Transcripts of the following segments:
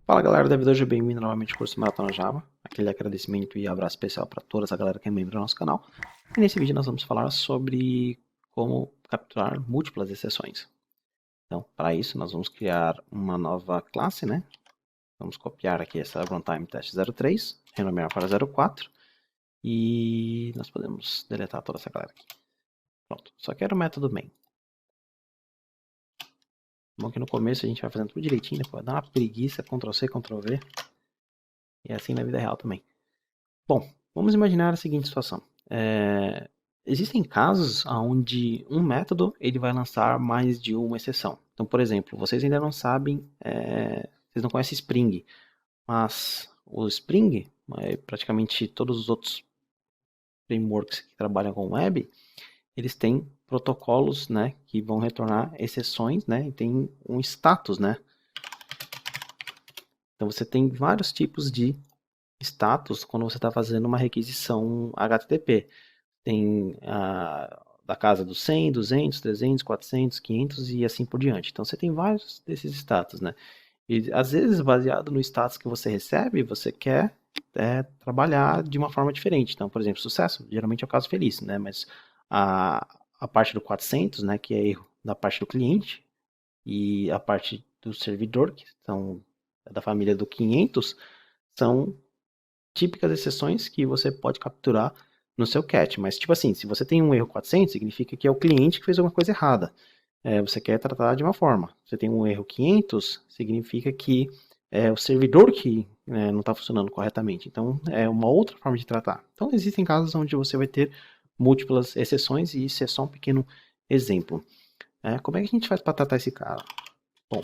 Fala galera, David, bem-vindo novamente ao curso Maratona Java. Aquele agradecimento e abraço especial para toda essa galera que é membro do nosso canal. E nesse vídeo nós vamos falar sobre como capturar múltiplas exceções. Então, para isso nós vamos criar uma nova classe, né? Vamos copiar aqui essa runtime test03, renomear para 04 e nós podemos deletar toda essa galera aqui. Pronto, só quero o método main. Bom que no começo a gente vai fazendo tudo direitinho, depois dá uma preguiça, Ctrl+C, Ctrl+V. E é assim na vida real também. Bom, vamos imaginar a seguinte situação. Existem casos onde um método ele vai lançar mais de uma exceção. Então, por exemplo, vocês ainda não sabem, vocês não conhecem Spring, mas o Spring, praticamente todos os outros frameworks que trabalham com web, eles têm protocolos, né, que vão retornar exceções, né, e tem um status, né. Então você tem vários tipos de status quando você está fazendo uma requisição HTTP. Tem da casa dos 100, 200, 300, 400, 500 e assim por diante. Então você tem vários desses status, né? E às vezes, baseado no status que você recebe, você quer trabalhar de uma forma diferente. Então, por exemplo, sucesso, geralmente é o caso feliz, né? Mas a parte do 400, né, que é erro da parte do cliente, e a parte do servidor, que são da família do 500, são típicas exceções que você pode capturar no seu cat. Mas, tipo assim, se você tem um erro 400, significa que é o cliente que fez alguma coisa errada. Você quer tratar de uma forma. Se você tem um erro 500, significa que é o servidor que não está funcionando corretamente. Então, é uma outra forma de tratar. Então, existem casos onde você vai ter múltiplas exceções e isso é só um pequeno exemplo. Como é que a gente faz para tratar esse cara? Bom,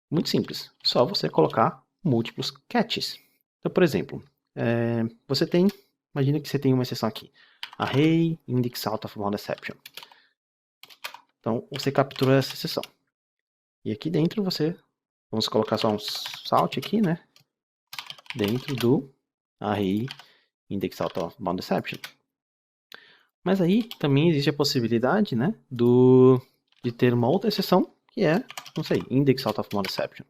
muito simples. Só você colocar múltiplos catches. Então, por exemplo, você tem, imagina que você tem uma exceção aqui, array index out of bound exception. Então, você captura essa exceção. E aqui dentro vamos colocar só um salt aqui, né? Dentro do array index out of bound exception. Mas aí também existe a possibilidade, né, de ter uma outra exceção, que é, não sei, index out of bound exception.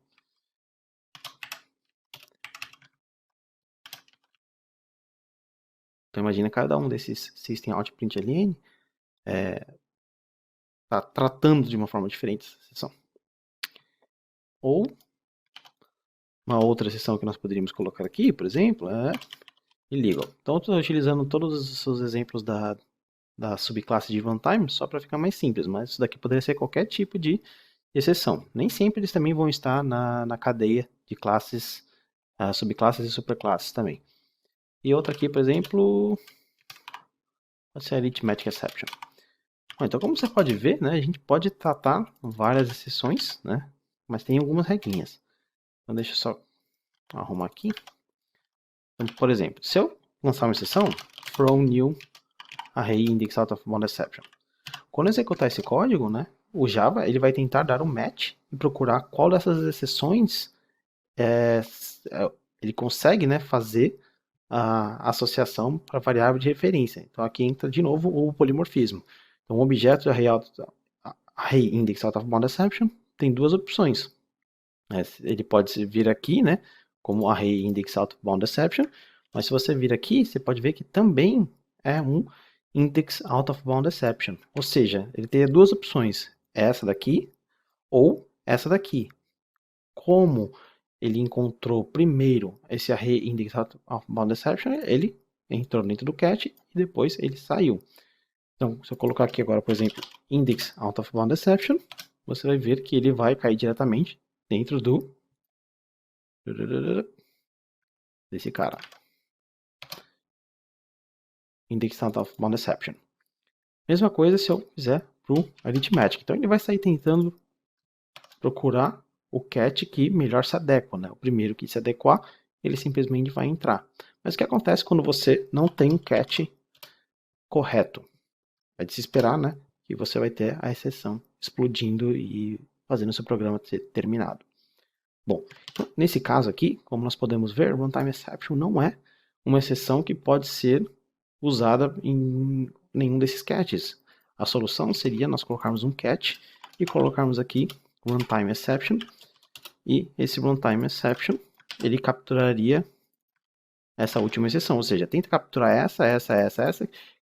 Então imagina cada um desses system out println está tratando de uma forma diferente essa exceção. Ou uma outra exceção que nós poderíamos colocar aqui, por exemplo, é illegal. Então eu estou utilizando todos os seus exemplos da subclasse de runtime só para ficar mais simples, mas isso daqui poderia ser qualquer tipo de exceção. Nem sempre eles também vão estar na cadeia de classes, subclasses e superclasses também. E outra aqui, por exemplo, pode ser arithmetic exception. Bom, então, como você pode ver, né, a gente pode tratar várias exceções, né, mas tem algumas regrinhas. Então, deixa eu só arrumar aqui. Então, por exemplo, se eu lançar uma exceção, from new array index out of bound exception. Quando eu executar esse código, né, o Java ele vai tentar dar um match e procurar qual dessas exceções ele consegue, né, fazer a associação para a variável de referência. Então aqui entra de novo o polimorfismo. Então o objeto de array index out of bound exception tem duas opções. Ele pode vir aqui, né, como array index out of bound exception, mas se você vir aqui, você pode ver que também é um index out of bound exception. Ou seja, ele tem duas opções, essa daqui ou essa daqui. Como ele encontrou primeiro esse array index out of bound exception, ele entrou dentro do cat e depois ele saiu. Então, se eu colocar aqui agora, por exemplo, index out of bound exception, você vai ver que ele vai cair diretamente dentro desse cara. Index out of bound exception. Mesma coisa se eu fizer para o arithmetic. Então ele vai sair tentando procurar o cat que melhor se adequa, né? O primeiro que se adequar, ele simplesmente vai entrar. Mas o que acontece quando você não tem um cat correto? É de se esperar, né, que você vai ter a exceção explodindo e fazendo o seu programa ser terminado. Bom, então, nesse caso aqui, como nós podemos ver, runtime exception não é uma exceção que pode ser usada em nenhum desses catches. A solução seria nós colocarmos um catch e colocarmos aqui runtime exception, e esse runtime exception ele capturaria essa última exceção, ou seja, tenta capturar essa.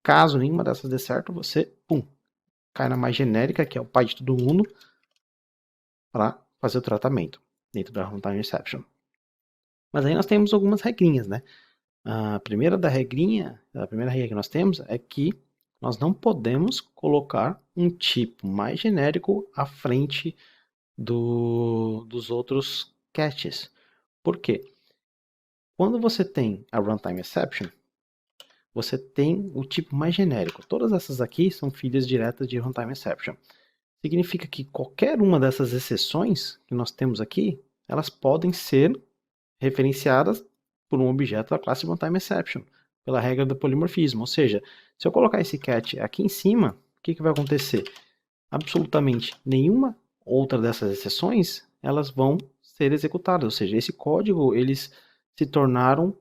Caso nenhuma dessas dê certo, você, pum, cai na mais genérica, que é o pai de todo mundo, para fazer o tratamento dentro da runtime exception. Mas aí nós temos algumas regrinhas, né? A primeira regra que nós temos é que nós não podemos colocar um tipo mais genérico à frente dos outros catches. Por quê? Quando você tem a runtime exception, você tem o tipo mais genérico. Todas essas aqui são filhas diretas de runtime exception. Significa que qualquer uma dessas exceções que nós temos aqui, elas podem ser referenciadas por um objeto da classe runtime exception, pela regra do polimorfismo. Ou seja, se eu colocar esse cat aqui em cima, o que vai acontecer? Absolutamente nenhuma outra dessas exceções, elas vão ser executadas. Ou seja, esse código, eles se tornaram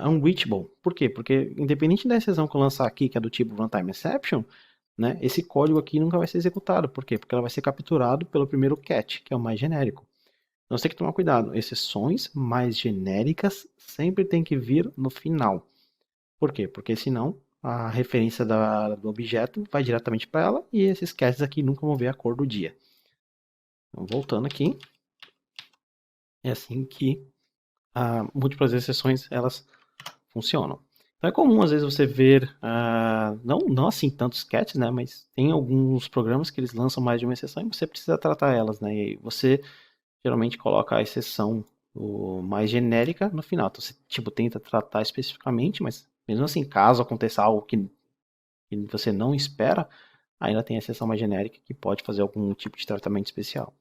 unreachable. Por quê? Porque independente da exceção que eu lançar aqui, que é do tipo runtime exception, né, esse código aqui nunca vai ser executado. Por quê? Porque ela vai ser capturado pelo primeiro cat, que é o mais genérico. Então você tem que tomar cuidado. Exceções mais genéricas sempre tem que vir no final. Por quê? Porque senão a referência do objeto vai diretamente para ela e esses catches aqui nunca vão ver a cor do dia. Então, voltando aqui, é assim que múltiplas exceções elas funcionam. Então é comum às vezes você ver, não assim tantos catches, né, mas tem alguns programas que eles lançam mais de uma exceção e você precisa tratar elas, né, e você geralmente coloca a exceção mais genérica no final. Então você tenta tratar especificamente, mas mesmo assim, caso aconteça algo que você não espera, ainda tem a exceção mais genérica que pode fazer algum tipo de tratamento especial.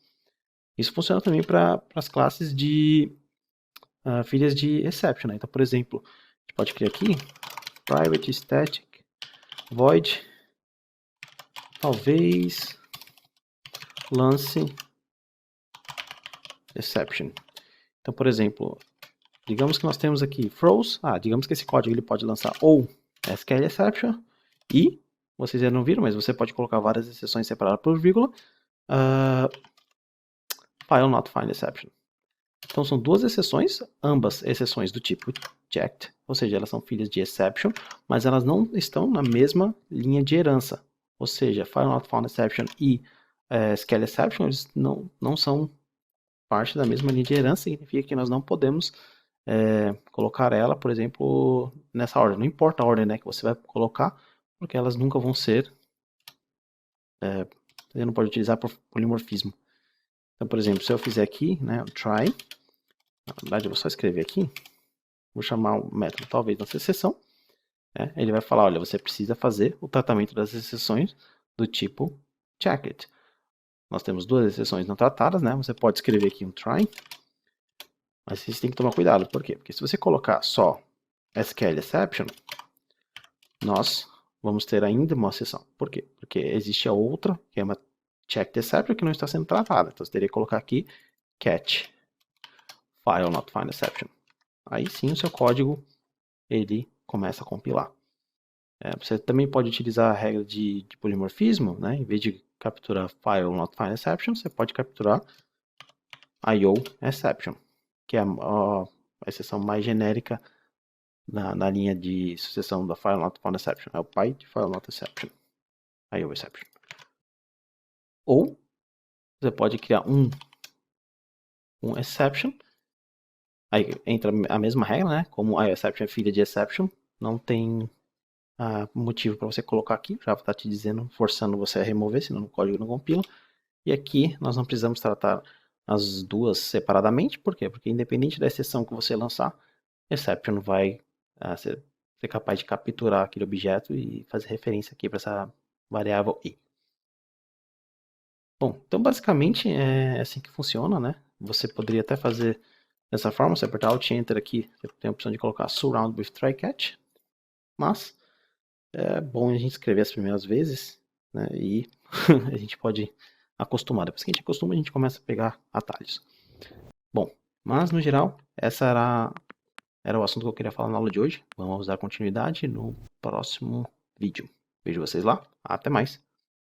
Isso funciona também para as classes de filhas de exception, né? Então, por exemplo, a gente pode criar aqui private static void talvez lance exception. Então, por exemplo, digamos que nós temos aqui throws, digamos que esse código ele pode lançar ou SQL exception e, vocês já não viram, mas você pode colocar várias exceções separadas por vírgula, file not find exception. Então são duas exceções, ambas exceções do tipo checked, ou seja, elas são filhas de exception, mas elas não estão na mesma linha de herança. Ou seja, file not found exception e SQL exception, eles não são parte da mesma linha de herança, significa que nós não podemos colocar ela, por exemplo, nessa ordem. Não importa a ordem, né, que você vai colocar, porque elas nunca vão ser, você não pode utilizar por polimorfismo. Então, por exemplo, se eu fizer aqui, né, try, na verdade eu vou só escrever aqui, vou chamar o método talvez nessa exceção, né, ele vai falar, olha, você precisa fazer o tratamento das exceções do tipo checked. Nós temos duas exceções não tratadas, né, você pode escrever aqui um try, mas você tem que tomar cuidado, por quê? Porque se você colocar só SQL exception, nós vamos ter ainda uma exceção. Por quê? Porque existe a outra, que é uma checked exception, que não está sendo tratada. Então você teria que colocar aqui catch file not find exception. Aí sim o seu código ele começa a compilar. Você também pode utilizar a regra de polimorfismo, né? Em vez de capturar file not find exception, você pode capturar IO exception, que é a exceção mais genérica na linha de sucessão da file not found exception. É o pai de file not exception, IO exception. Ou você pode criar um exception. Aí entra a mesma regra, né? Como a exception é filha de exception, não tem motivo para você colocar aqui. Já está te dizendo, forçando você a remover, senão o código não compila. E aqui nós não precisamos tratar as duas separadamente. Por quê? Porque independente da exceção que você lançar, exception vai ser capaz de capturar aquele objeto e fazer referência aqui para essa variável i. Bom, então basicamente é assim que funciona, né? Você poderia até fazer dessa forma, você apertar Alt Enter aqui, você tem a opção de colocar Surround with Try Catch, mas é bom a gente escrever as primeiras vezes, né? E a gente pode acostumar. Depois que a gente acostuma, a gente começa a pegar atalhos. Bom, mas no geral, essa era o assunto que eu queria falar na aula de hoje. Vamos dar continuidade no próximo vídeo. Vejo vocês lá. Até mais.